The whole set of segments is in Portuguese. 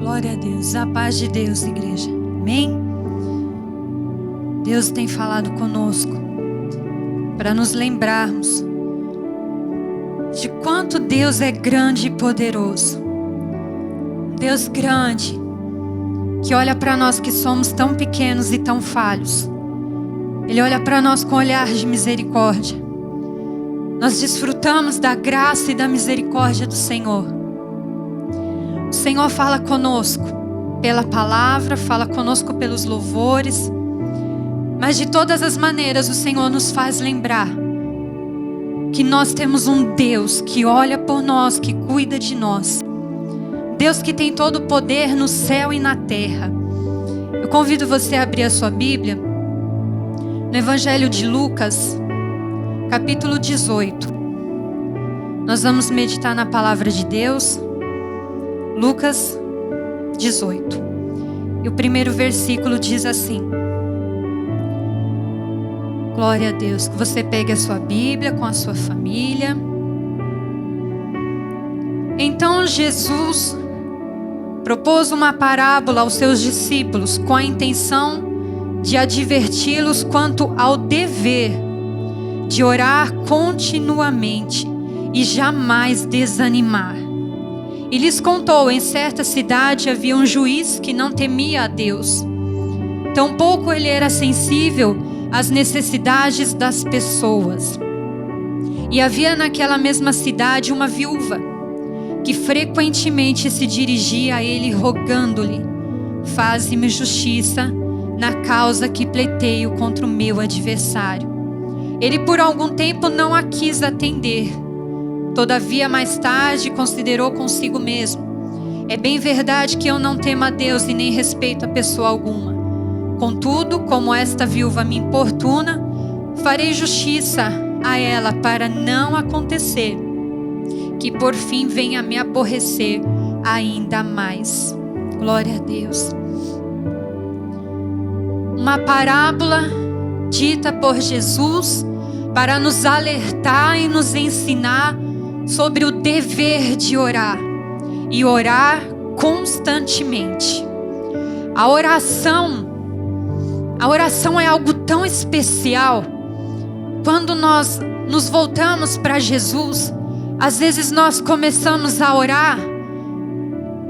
Glória a Deus, a paz de Deus, igreja. Amém? Deus tem falado conosco para nos lembrarmos de quanto Deus é grande e poderoso. Deus grande, que olha para nós que somos tão pequenos e tão falhos. Ele olha para nós com um olhar de misericórdia. Nós desfrutamos da graça e da misericórdia do Senhor. O Senhor fala conosco pela palavra, fala conosco pelos louvores, mas de todas as maneiras o Senhor nos faz lembrar que nós temos um Deus que olha por nós, que cuida de nós. Deus que tem todo o poder no céu e na terra. Eu convido você a abrir a sua Bíblia no Evangelho de Lucas, capítulo 18. Nós vamos meditar na palavra de Deus. Lucas 18. E o primeiro versículo diz assim: glória a Deus. Que você pegue a sua Bíblia com a sua família. Então Jesus propôs uma parábola aos seus discípulos com a intenção de adverti-los quanto ao dever de orar continuamente e jamais desanimar. E lhes contou: em certa cidade havia um juiz que não temia a Deus. Tampouco ele era sensível às necessidades das pessoas. E havia naquela mesma cidade uma viúva que frequentemente se dirigia a ele rogando-lhe: faze-me justiça na causa que pleiteio contra o meu adversário. Ele por algum tempo não a quis atender. Todavia mais tarde considerou consigo mesmo: é bem verdade que eu não temo a Deus e nem respeito a pessoa alguma. Contudo, como esta viúva me importuna, farei justiça a ela, para não acontecer que por fim venha a me aborrecer ainda mais. Glória a Deus. Uma parábola dita por Jesus para nos alertar e nos ensinar sobre o dever de orar e orar constantemente. A oração é algo tão especial. Quando nós nos voltamos para Jesus, às vezes nós começamos a orar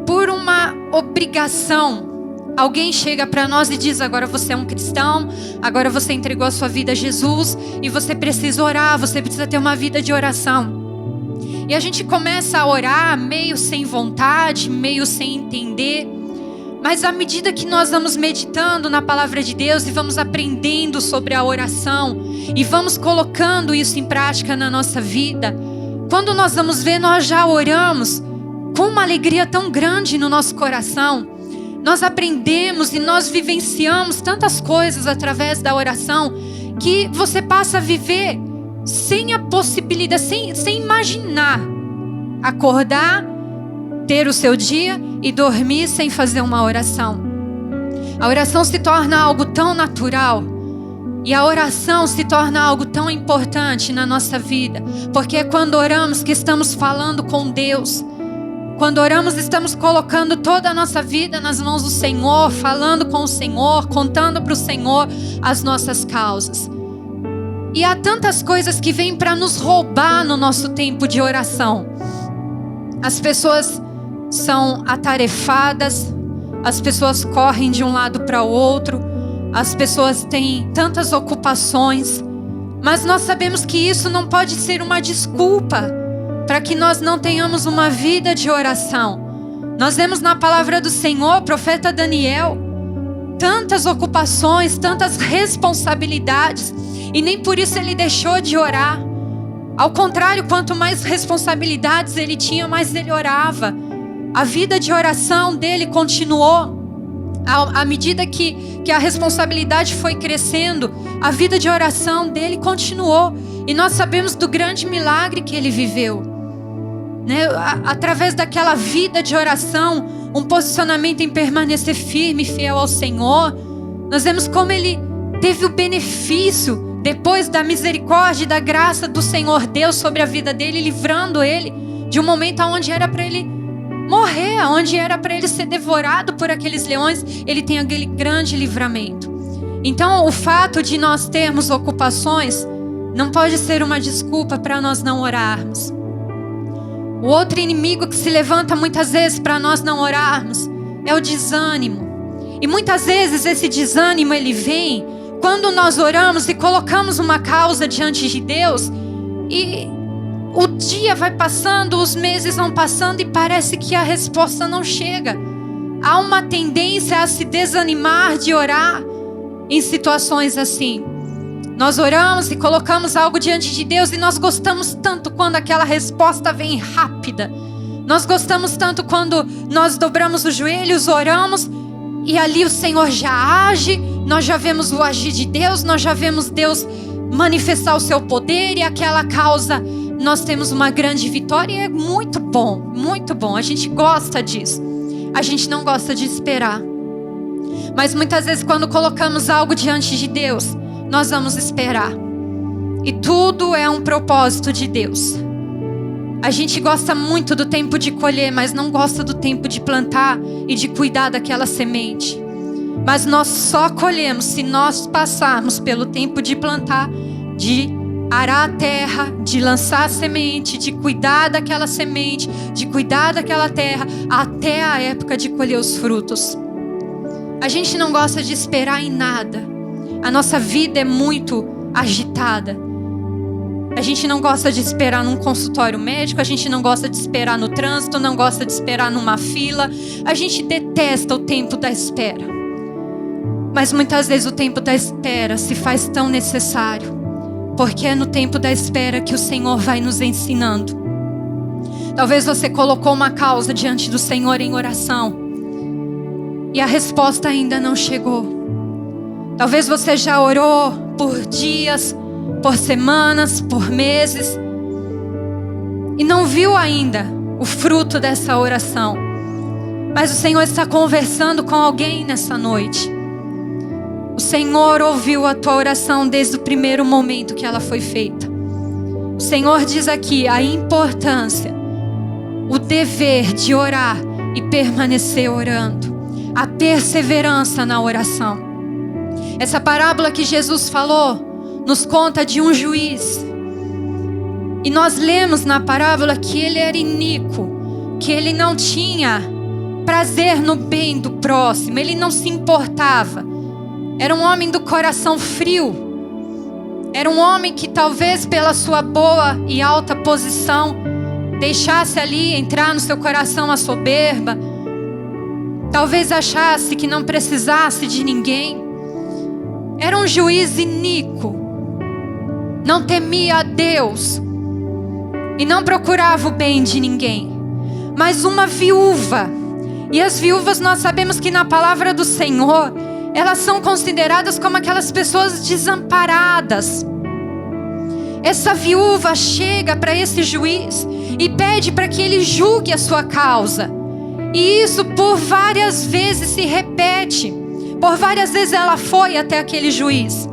por uma obrigação. Alguém chega para nós e diz: agora você é um cristão, agora você entregou a sua vida a Jesus e você precisa orar, você precisa ter uma vida de oração. E a gente começa a orar meio sem vontade, meio sem entender. Mas à medida que nós vamos meditando na palavra de Deus e vamos aprendendo sobre a oração e vamos colocando isso em prática na nossa vida, quando nós vamos ver, nós já oramos com uma alegria tão grande no nosso coração. Nós aprendemos e nós vivenciamos tantas coisas através da oração que você passa a viver sem a possibilidade, sem imaginar acordar, ter o seu dia e dormir sem fazer uma oração. A oração se torna algo tão natural e a oração se torna algo tão importante na nossa vida, porque é quando oramos que estamos falando com Deus. Quando oramos, estamos colocando toda a nossa vida nas mãos do Senhor, falando com o Senhor, contando para o Senhor as nossas causas. E há tantas coisas que vêm para nos roubar no nosso tempo de oração. As pessoas são atarefadas, as pessoas correm de um lado para o outro, as pessoas têm tantas ocupações, mas nós sabemos que isso não pode ser uma desculpa para que nós não tenhamos uma vida de oração. Nós vemos na palavra do Senhor, profeta Daniel, tantas ocupações, tantas responsabilidades, e nem por isso ele deixou de orar. Ao contrário, quanto mais responsabilidades ele tinha, mais ele orava. A vida de oração dele continuou. À medida que a responsabilidade foi crescendo, a vida de oração dele continuou. E nós sabemos do grande milagre que ele viveu, né? Através daquela vida de oração, um posicionamento em permanecer firme e fiel ao Senhor. Nós vemos como ele teve o benefício depois da misericórdia e da graça do Senhor Deus sobre a vida dele, livrando ele de um momento onde era para ele morrer, onde era para ele ser devorado por aqueles leões, ele tem aquele grande livramento. Então, o fato de nós termos ocupações não pode ser uma desculpa para nós não orarmos. O outro inimigo que se levanta muitas vezes para nós não orarmos é o desânimo. E muitas vezes esse desânimo ele vem quando nós oramos e colocamos uma causa diante de Deus e o dia vai passando, os meses vão passando e parece que a resposta não chega. Há uma tendência a se desanimar de orar em situações assim. Nós oramos e colocamos algo diante de Deus e nós gostamos tanto quando aquela resposta vem rápida. Nós gostamos tanto quando nós dobramos os joelhos, oramos e ali o Senhor já age, nós já vemos o agir de Deus, nós já vemos Deus manifestar o seu poder e aquela causa, nós temos uma grande vitória e é muito bom, a gente gosta disso. A gente não gosta de esperar. Mas muitas vezes quando colocamos algo diante de Deus, nós vamos esperar. E tudo é um propósito de Deus. A gente gosta muito do tempo de colher, mas não gosta do tempo de plantar e de cuidar daquela semente. Mas nós só colhemos se nós passarmos pelo tempo de plantar, de arar a terra, de lançar a semente, de cuidar daquela semente, de cuidar daquela terra, até a época de colher os frutos. A gente não gosta de esperar em nada. A nossa vida é muito agitada. A gente não gosta de esperar num consultório médico, a gente não gosta de esperar no trânsito, não gosta de esperar numa fila. A gente detesta o tempo da espera. Mas muitas vezes o tempo da espera se faz tão necessário, porque é no tempo da espera que o Senhor vai nos ensinando. Talvez você colocou uma causa diante do Senhor em oração e a resposta ainda não chegou. Talvez você já orou por dias, por semanas, por meses e não viu ainda o fruto dessa oração. Mas o Senhor está conversando com alguém nessa noite. O Senhor ouviu a tua oração desde o primeiro momento que ela foi feita. O Senhor diz aqui a importância, o dever de orar e permanecer orando. A perseverança na oração. Essa parábola que Jesus falou nos conta de um juiz. E nós lemos na parábola que ele era iníquo, que ele não tinha prazer no bem do próximo, ele não se importava. Era um homem do coração frio. Era um homem que talvez pela sua boa e alta posição deixasse ali entrar no seu coração a soberba. Talvez achasse que não precisasse de ninguém. Era um juiz iníquo. Não temia a Deus. E não procurava o bem de ninguém. Mas uma viúva. E as viúvas nós sabemos que na palavra do Senhor, elas são consideradas como aquelas pessoas desamparadas. Essa viúva chega para esse juiz e pede para que ele julgue a sua causa. E isso por várias vezes se repete. Por várias vezes ela foi até aquele juiz.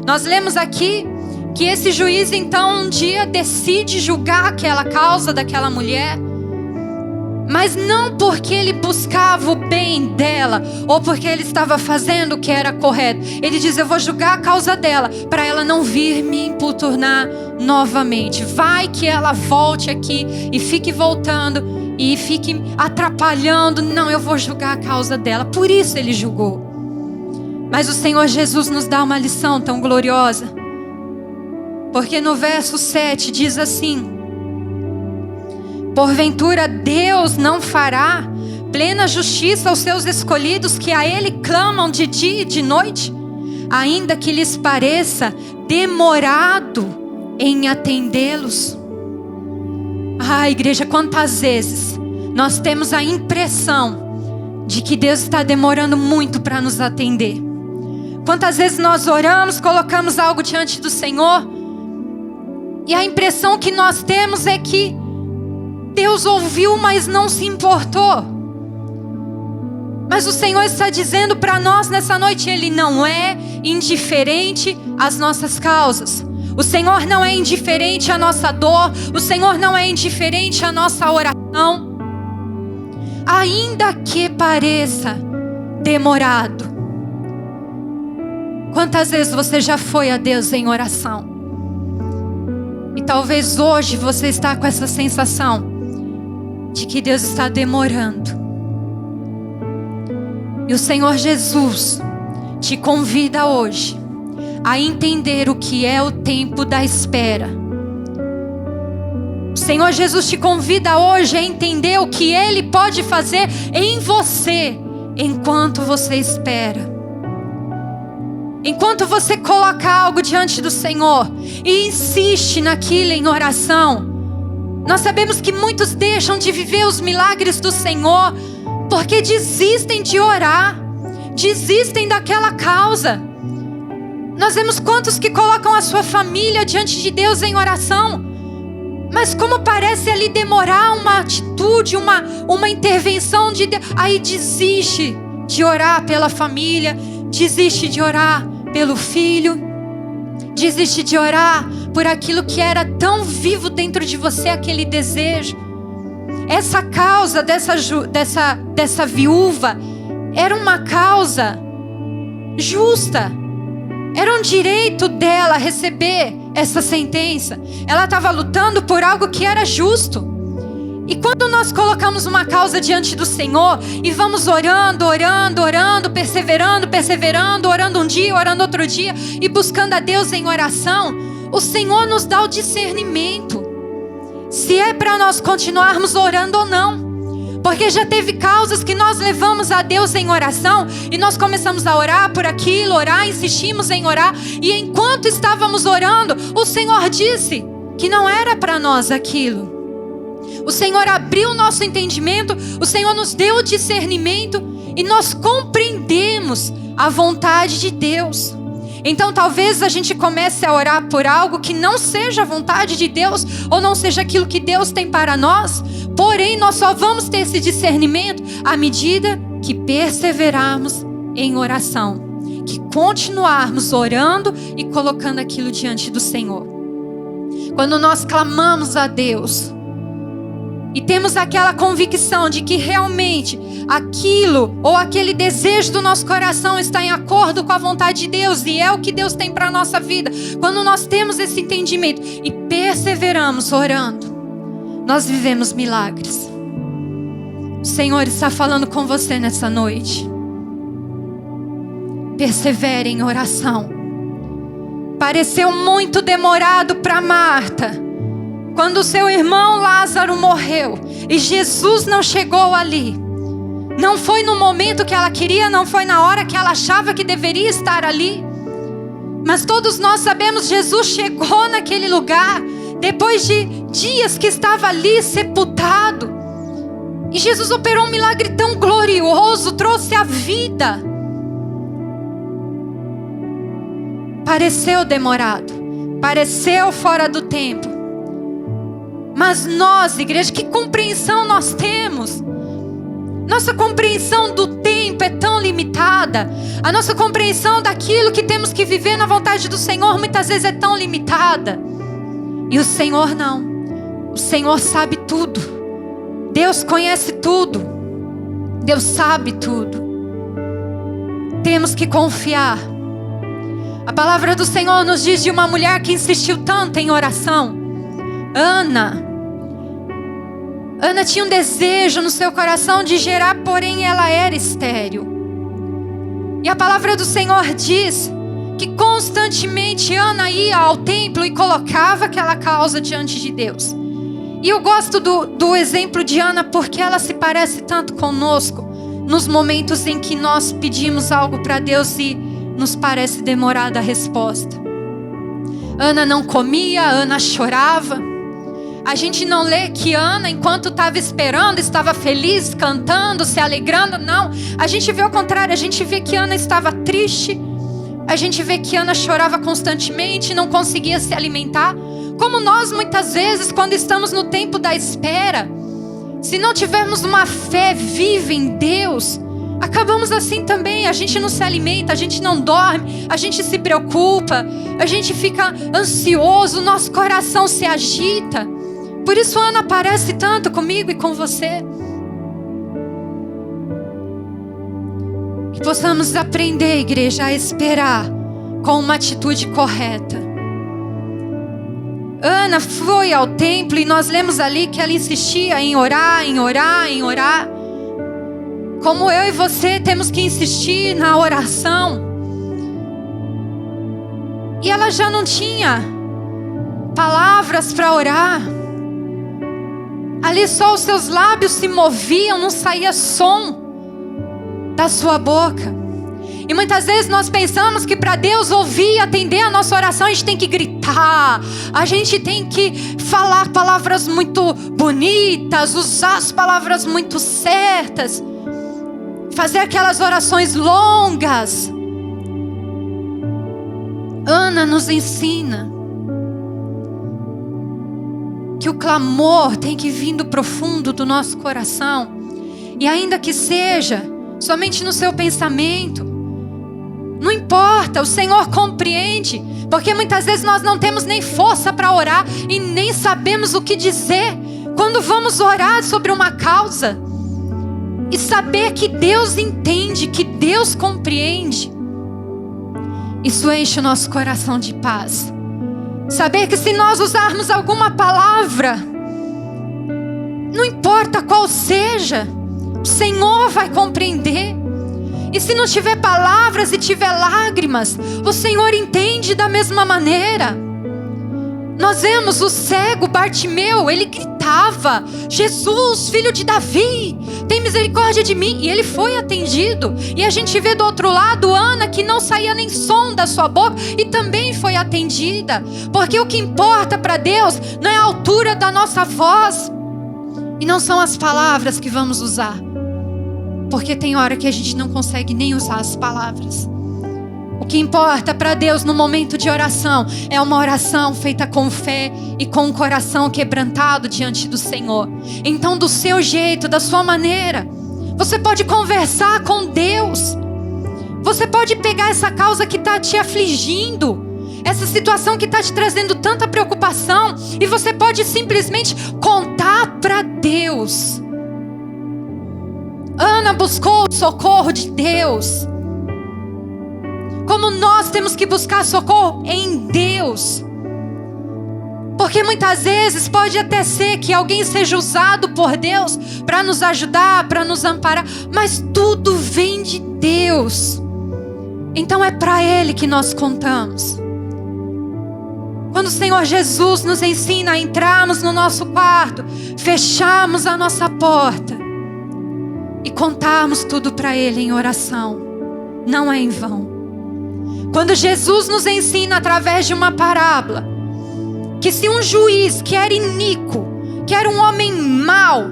Nós lemos aqui que esse juiz então um dia decide julgar aquela causa daquela mulher. Mas não porque ele buscava o bem dela, ou porque ele estava fazendo o que era correto. Ele diz, eu vou julgar a causa dela, para ela não vir me importunar novamente. Vai que ela volte aqui e fique voltando e fique atrapalhando. Não, eu vou julgar a causa dela. Por isso ele julgou. Mas o Senhor Jesus nos dá uma lição tão gloriosa. Porque no verso 7 diz assim: porventura Deus não fará plena justiça aos seus escolhidos que a Ele clamam de dia e de noite, ainda que lhes pareça demorado em atendê-los? Ah, igreja, quantas vezes nós temos a impressão de que Deus está demorando muito para nos atender? Quantas vezes nós oramos, colocamos algo diante do Senhor e a impressão que nós temos é que Deus ouviu, mas não se importou. Mas o Senhor está dizendo para nós nessa noite, Ele não é indiferente às nossas causas. O Senhor não é indiferente à nossa dor. O Senhor não é indiferente à nossa oração. ainda que pareça demorado. Quantas vezes você já foi a Deus em oração? E talvez hoje você está com essa sensação de que Deus está demorando. E o Senhor Jesus te convida hoje a entender o que é o tempo da espera. O Senhor Jesus te convida hoje a entender o que Ele pode fazer em você enquanto você espera. Enquanto você coloca algo diante do Senhor e insiste naquilo em oração, nós sabemos que muitos deixam de viver os milagres do Senhor porque desistem de orar, desistem daquela causa. Nós vemos quantos que colocam a sua família diante de Deus em oração, mas como parece ali demorar uma atitude, uma intervenção de Deus, aí desiste de orar pela família, desiste de orar pelo filho, desiste de orar por aquilo que era tão vivo dentro de você, aquele desejo. Essa causa dessa viúva era uma causa justa, era um direito dela receber essa sentença. Ela estava lutando por algo que era justo. E quando nós colocamos uma causa diante do Senhor e vamos orando, perseverando, orando um dia, orando outro dia e buscando a Deus em oração, o Senhor nos dá o discernimento se é para nós continuarmos orando ou não. Porque já teve causas que nós levamos a Deus em oração e nós começamos a orar por aquilo, insistimos em orar, e enquanto estávamos orando, o Senhor disse que não era para nós aquilo. O Senhor abriu o nosso entendimento, o Senhor nos deu o discernimento e nós compreendemos a vontade de Deus. Então talvez a gente comece a orar por algo que não seja a vontade de Deus, ou não seja aquilo que Deus tem para nós. Porém, nós só vamos ter esse discernimento à medida que perseverarmos em oração, que continuarmos orando e colocando aquilo diante do Senhor. Quando nós clamamos a Deus e temos aquela convicção de que realmente aquilo ou aquele desejo do nosso coração está em acordo com a vontade de Deus e é o que Deus tem para a nossa vida, quando nós temos esse entendimento e perseveramos orando, nós vivemos milagres. O Senhor está falando com você nessa noite. Persevere em oração. Pareceu muito demorado para Marta, quando seu irmão Lázaro morreu e Jesus não chegou ali. Não foi no momento que ela queria, não foi na hora que ela achava que deveria estar ali. Mas todos nós sabemos, Jesus chegou naquele lugar depois de dias que estava ali sepultado. E Jesus operou um milagre tão glorioso, trouxe a vida. Pareceu demorado, pareceu fora do tempo. Mas nós, igreja, que compreensão nós temos? Nossa compreensão do tempo é tão limitada. A nossa compreensão daquilo que temos que viver na vontade do Senhor muitas vezes é tão limitada. E o Senhor não. O Senhor sabe tudo. Deus conhece tudo. Deus sabe tudo. Temos que confiar. A palavra do Senhor nos diz de uma mulher que insistiu tanto em oração. Ana tinha um desejo no seu coração de gerar, porém ela era estéril. E a palavra do Senhor diz que constantemente Ana ia ao templo e colocava aquela causa diante de Deus. E eu gosto do exemplo de Ana porque ela se parece tanto conosco nos momentos em que nós pedimos algo para Deus e nos parece demorada a resposta. Ana não comia, Ana chorava. A gente não lê que Ana, enquanto estava esperando, estava feliz, cantando, se alegrando. Não, a gente vê o contrário. A gente vê que Ana estava triste. A gente vê que Ana chorava constantemente, não conseguia se alimentar. Como nós muitas vezes, quando estamos no tempo da espera, se não tivermos uma fé viva em Deus, acabamos assim também. A gente não se alimenta, a gente não dorme, a gente se preocupa, a gente fica ansioso, nosso coração se agita. Por isso Ana parece tanto comigo e com você. Que possamos aprender, igreja, a esperar com uma atitude correta. Ana foi ao templo e nós lemos ali que ela insistia em orar, em orar, em orar. Como eu e você temos que insistir na oração. E ela já não tinha palavras para orar. Ali só os seus lábios se moviam, não saía som da sua boca. E muitas vezes nós pensamos que para Deus ouvir e atender a nossa oração, a gente tem que gritar, a gente tem que falar palavras muito bonitas, usar as palavras muito certas, fazer aquelas orações longas. Ana nos ensina que o clamor tem que vir do profundo do nosso coração, e ainda que seja somente no seu pensamento, não importa, o Senhor compreende, porque muitas vezes nós não temos nem força para orar e nem sabemos o que dizer quando vamos orar sobre uma causa. E saber que Deus entende, que Deus compreende, isso enche o nosso coração de paz. Saber que se nós usarmos alguma palavra, não importa qual seja, o Senhor vai compreender. E se não tiver palavras e tiver lágrimas, o Senhor entende da mesma maneira. Nós vemos o cego Bartimeu, ele gritava: Jesus, filho de Davi, tem misericórdia de mim. E ele foi atendido. E a gente vê do outro lado Ana, que não saía nem som da sua boca, e também foi atendida. Porque o que importa para Deus não é a altura da nossa voz, e não são as palavras que vamos usar. Porque tem hora que a gente não consegue nem usar as palavras. O que importa para Deus no momento de oração é uma oração feita com fé e com o coração quebrantado diante do Senhor. Então, do seu jeito, da sua maneira, você pode conversar com Deus. Você pode pegar essa causa que está te afligindo, essa situação que está te trazendo tanta preocupação, e você pode simplesmente contar para Deus. Ana buscou o socorro de Deus. Como nós temos que buscar socorro em Deus. Porque muitas vezes pode até ser que alguém seja usado por Deus para nos ajudar, para nos amparar, mas tudo vem de Deus. Então é para Ele que nós contamos. Quando o Senhor Jesus nos ensina a entrarmos no nosso quarto, fecharmos a nossa porta e contarmos tudo para Ele em oração, não é em vão. Quando Jesus nos ensina através de uma parábola, que se um juiz que era iníquo, que era um homem mau,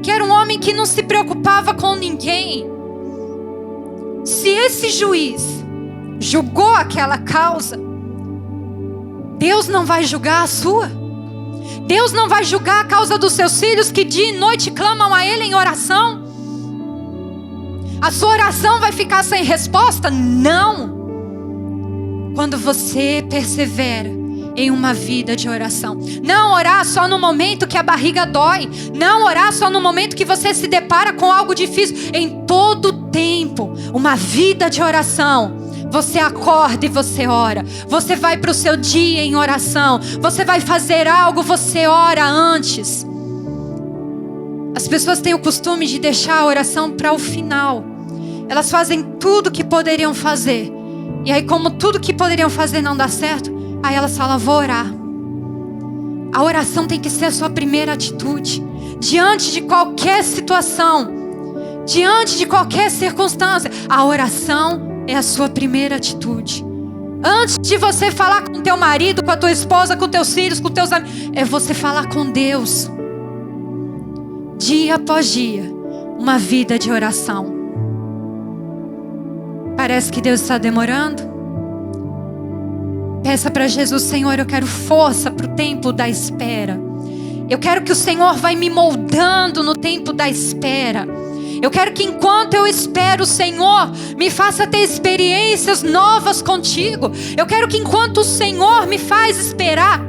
que era um homem que não se preocupava com ninguém, se esse juiz julgou aquela causa, Deus não vai julgar a sua? Deus não vai julgar a causa dos seus filhos que dia e noite clamam a Ele em oração? A sua oração vai ficar sem resposta? Não. Quando você persevera em uma vida de oração. Não orar só no momento que a barriga dói. Não orar só no momento que você se depara com algo difícil. Em todo tempo, uma vida de oração. Você acorda e você ora. Você vai para o seu dia em oração. Você vai fazer algo, você ora antes. As pessoas têm o costume de deixar a oração para o final. Elas fazem tudo que poderiam fazer. E aí, como tudo que poderiam fazer não dá certo, aí elas falam: vou orar. A oração tem que ser a sua primeira atitude. Diante de qualquer situação, diante de qualquer circunstância, a oração é a sua primeira atitude. Antes de você falar com teu marido, com a tua esposa, com teus filhos, com teus amigos, é você falar com Deus. Dia após dia, uma vida de oração. Parece que Deus está demorando? Peça para Jesus: Senhor, eu quero força para o tempo da espera. Eu quero que o Senhor vai me moldando no tempo da espera. Eu quero que enquanto eu espero o Senhor, me faça ter experiências novas contigo. Eu quero que enquanto o Senhor me faz esperar,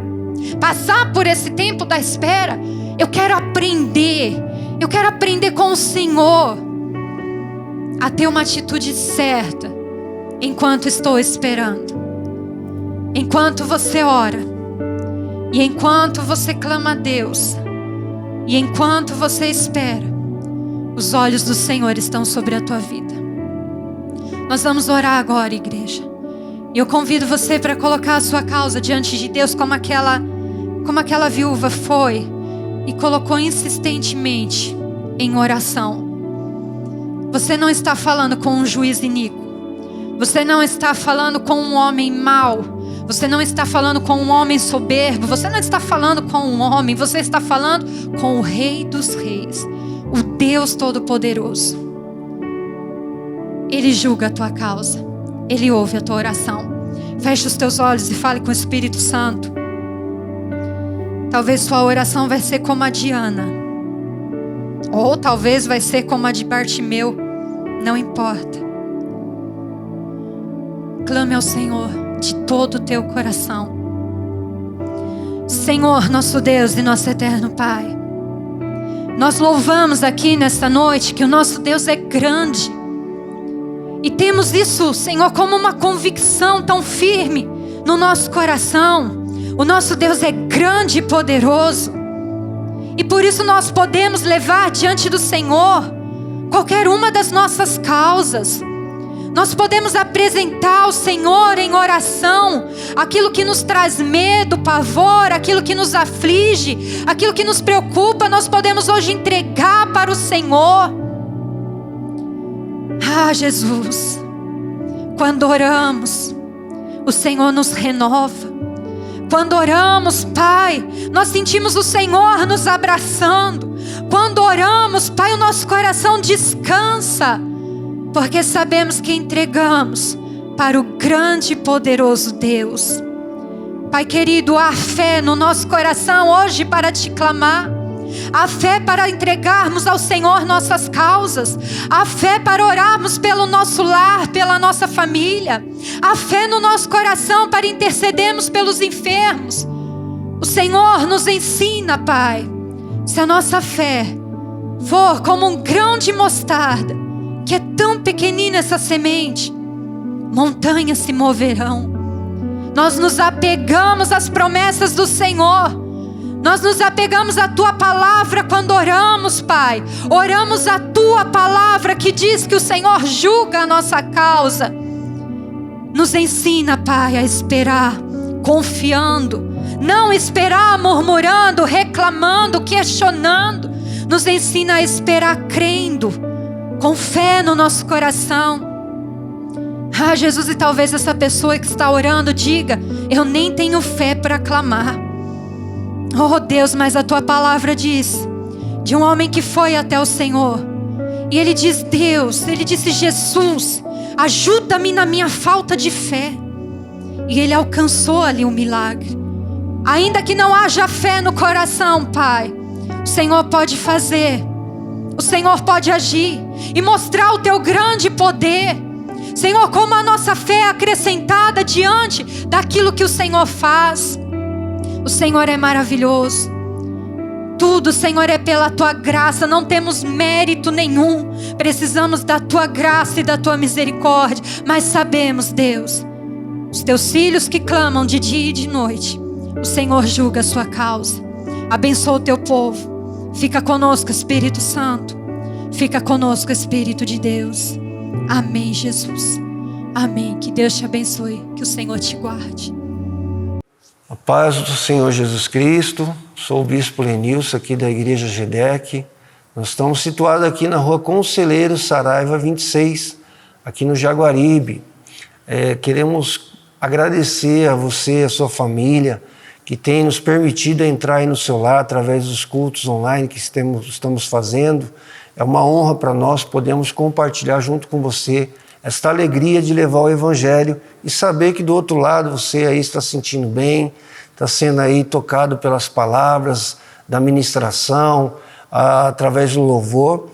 passar por esse tempo da espera, eu quero aprender. Eu quero aprender com o Senhor. a ter uma atitude certa enquanto estou esperando. Enquanto você ora, e enquanto você clama a Deus, e enquanto você espera, os olhos do Senhor estão sobre a tua vida. Nós vamos orar agora, igreja. E eu convido você para colocar a sua causa diante de Deus, como aquela viúva foi e colocou insistentemente em oração. Você não está falando com um juiz iníquo. Você não está falando com um homem mau. Você não está falando com um homem soberbo. Você não está falando com um homem. Você está falando com o Rei dos Reis, o Deus Todo-Poderoso. Ele julga a tua causa. Ele ouve a tua oração. Feche os teus olhos e fale com o Espírito Santo. Talvez sua oração vai ser como a de Ana. Ou talvez vai ser como a de Bartimeu. Não importa. Clame ao Senhor de todo o teu coração. Senhor, nosso Deus e nosso eterno Pai, nós louvamos aqui nesta noite que o nosso Deus é grande. E temos isso, Senhor, como uma convicção tão firme no nosso coração. O nosso Deus é grande e poderoso. E por isso nós podemos levar diante do Senhor qualquer uma das nossas causas. Nós podemos apresentar ao Senhor em oração aquilo que nos traz medo, pavor, aquilo que nos aflige, aquilo que nos preocupa. Nós podemos hoje entregar para o Senhor. Ah, Jesus, quando oramos, o Senhor nos renova. Quando oramos, Pai, nós sentimos o Senhor nos abraçando. Quando oramos, Pai, o nosso coração descansa, porque sabemos que entregamos para o grande e poderoso Deus. Pai querido, há fé no nosso coração hoje para te clamar. Há fé para entregarmos ao Senhor nossas causas. Há fé para orarmos pelo nosso lar, pela nossa família. Há fé no nosso coração para intercedermos pelos enfermos. O Senhor nos ensina, Pai, se a nossa fé for como um grão de mostarda, que é tão pequenina essa semente, montanhas se moverão. Nós nos apegamos às promessas do Senhor. Nós nos apegamos à Tua palavra quando oramos, Pai. Oramos a Tua palavra que diz que o Senhor julga a nossa causa. Nos ensina, Pai, a esperar, confiando. Não esperar murmurando, reclamando, questionando. Nos ensina a esperar crendo, com fé no nosso coração. Ah, Jesus, e talvez essa pessoa que está orando diga: eu nem tenho fé para clamar. Oh Deus, mas a Tua palavra diz de um homem que foi até o Senhor. E ele diz: Deus, ele disse: Jesus, ajuda-me na minha falta de fé. E ele alcançou ali um milagre. Ainda que não haja fé no coração, Pai, o Senhor pode fazer. O Senhor pode agir e mostrar o Teu grande poder. Senhor, como a nossa fé é acrescentada diante daquilo que o Senhor faz. O Senhor é maravilhoso. Tudo, Senhor, é pela Tua graça. Não temos mérito nenhum. Precisamos da Tua graça e da Tua misericórdia. Mas sabemos, Deus, os Teus filhos que clamam de dia e de noite, o Senhor julga a sua causa. Abençoa o Teu povo. Fica conosco, Espírito Santo. Fica conosco, Espírito de Deus. Amém, Jesus. Amém. Que Deus te abençoe. Que o Senhor te guarde. A paz do Senhor Jesus Cristo. Sou o Bispo Lenilson aqui da Igreja GEDEC. Nós estamos situados aqui na rua Conselheiro Saraiva 26, aqui no Jaguaribe. Queremos agradecer a você, a sua família, que tem nos permitido entrar aí no seu lar através dos cultos online que estamos fazendo. É uma honra para nós podermos compartilhar junto com você esta alegria de levar o Evangelho e saber que do outro lado você aí está se sentindo bem, está sendo aí tocado pelas palavras da ministração, através do louvor.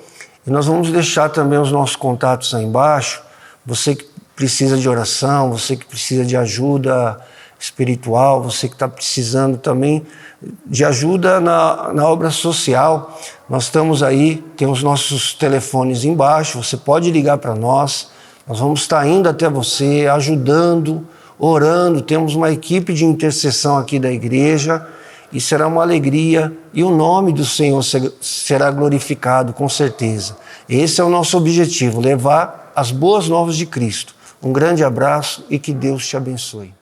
E nós vamos deixar também os nossos contatos aí embaixo. Você que precisa de oração, você que precisa de ajuda espiritual, você que está precisando também de ajuda na obra social. Nós estamos aí, tem os nossos telefones embaixo, você pode ligar para nós, nós vamos estar indo até você, ajudando, orando, temos uma equipe de intercessão aqui da igreja e será uma alegria e o nome do Senhor será glorificado com certeza. Esse é o nosso objetivo, levar as boas novas de Cristo. Um grande abraço e que Deus te abençoe.